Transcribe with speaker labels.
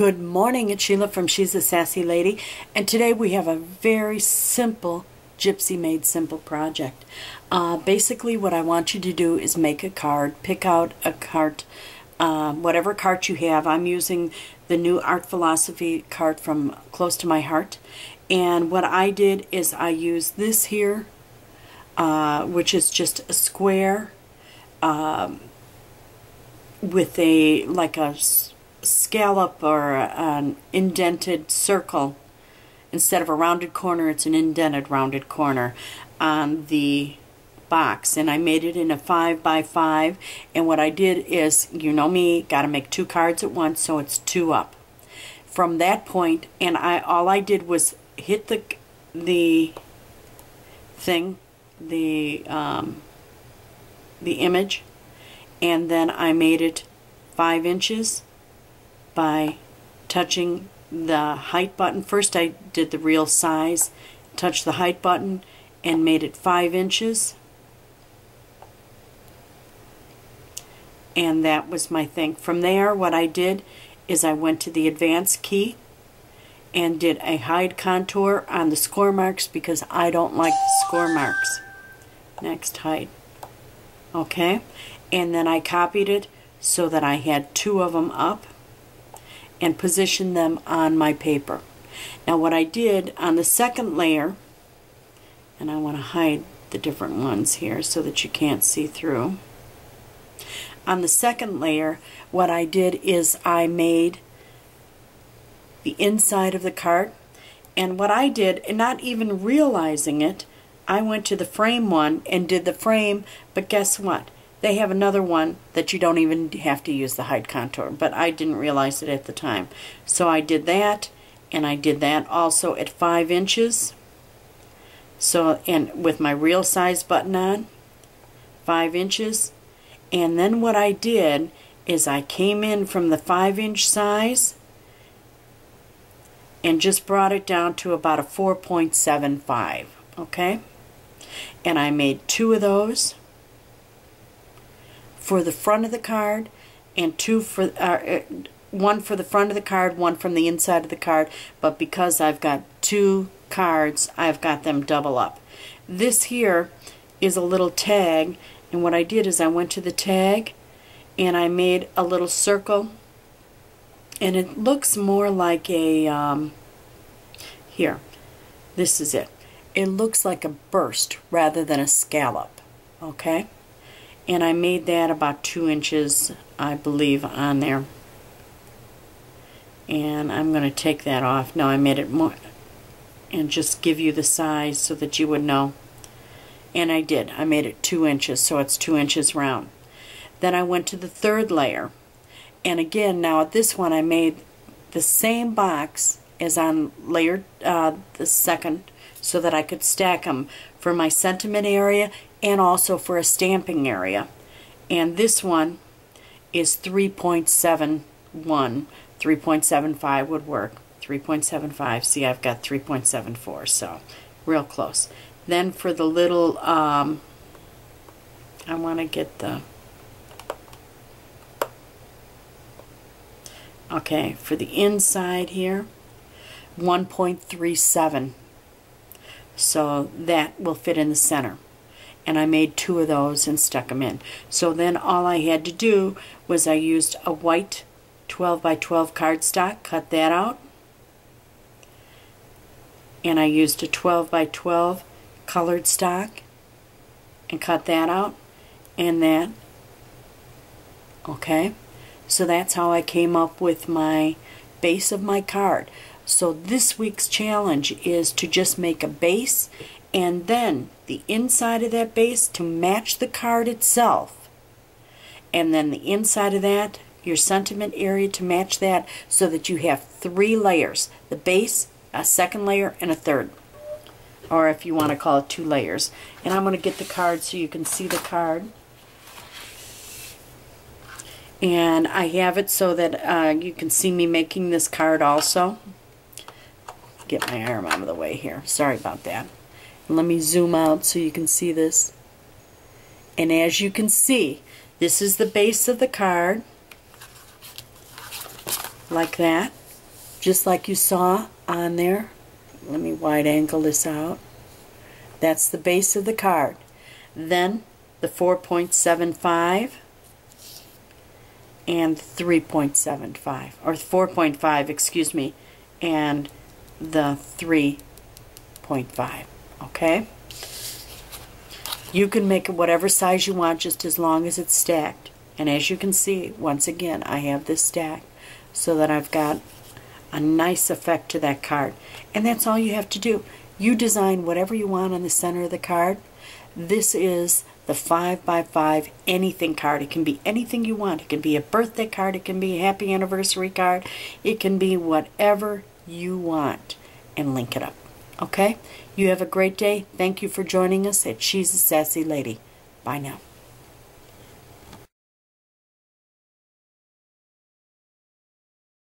Speaker 1: Good morning, it's Sheila from She's a Sassy Lady, and today we have a very simple Gypsy Made Simple project. Basically what I want you to do is make a card, pick out a card, whatever card you have. I'm using the new Art Philosophy card from Close to My Heart, and what I did is I used this here, which is just a square with a scallop or an indented circle. Instead of a rounded corner, it's an indented rounded corner on the box, and I made it in a 5x5. And what I did is, you know me, got to make 2 cards at once, so it's 2 up. From that point, and all I did was hit the thing, the image, and then I made it 5 inches by touching the height button. First I did the real size, touched the height button, and made it 5 inches. And that was my thing. From there, what I did is I went to the advanced key and did a hide contour on the score marks because I don't like the score marks. Next, hide. Okay, and then I copied it so that I had 2 of them up and positioned them on my paper. Now what I did on the second layer, and I want to hide the different ones here so that you can't see through. On the second layer, what I did is I made the inside of the card, and what I did, and not even realizing it, I went to the frame one and did the frame, but guess what? They have another one that you don't even have to use the hide contour, but I didn't realize it at the time. So I did that, and I did that also at 5 inches. So, and with my real size button on, 5 inches. And then what I did is I came in from the 5-inch size and just brought it down to about a 4.75, okay? And I made 2 of those for the front of the card, and 2 for one for the front of the card, 1 from the inside of the card. But because I've got 2 cards, I've got them double up. This here is a little tag, and what I did is I went to the tag and I made a little circle, and it looks more like a here, this is it. It looks like a burst rather than a scallop, okay? And I made that about 2 inches, I believe, on there. And I'm going to take that off. Now I made it more, and just give you the size so that you would know. And I did. I made it 2 inches, so it's 2 inches round. Then I went to the third layer. And again, now at this one I made the same box as on layer the second, so that I could stack them for my sentiment area and also for a stamping area. And this one is 3.71. 3.75 would work. 3.75. See, I've got 3.74, so real close. Then for the little, I want to get the, okay, for the inside here, 1.37. So that will fit in the center. And I made 2 of those and stuck them in. So then all I had to do was I used a white 12x12 cardstock, cut that out, and I used a 12x12 colored stock and cut that out, and that. Okay, so that's how I came up with my base of my card. So this week's challenge is to just make a base, and then the inside of that base to match the card itself, and then the inside of that, your sentiment area, to match that, so that you have 3 layers: the base, a second layer, and a third, or if you want to call it 2 layers. And I'm going to get the card so you can see the card. And I have it so that you can see me making this card also. Get my arm out of the way here. Sorry about that. Let me zoom out so you can see this. And as you can see, this is the base of the card. like that. just like you saw on there. Let me wide angle this out. That's the base of the card. Then the 4.75 and 3.75, or 4.5, excuse me, and the 3.5. Okay? You can make it whatever size you want, just as long as it's stacked. And as you can see, once again, I have this stacked so that I've got a nice effect to that card. And that's all you have to do. You design whatever you want on the center of the card. This is the 5x5 anything card. It can be anything you want. It can be a birthday card. It can be a happy anniversary card. It can be whatever you want, and link it up. Okay? You have a great day. Thank you for joining us at She's a Sassy Lady. Bye now.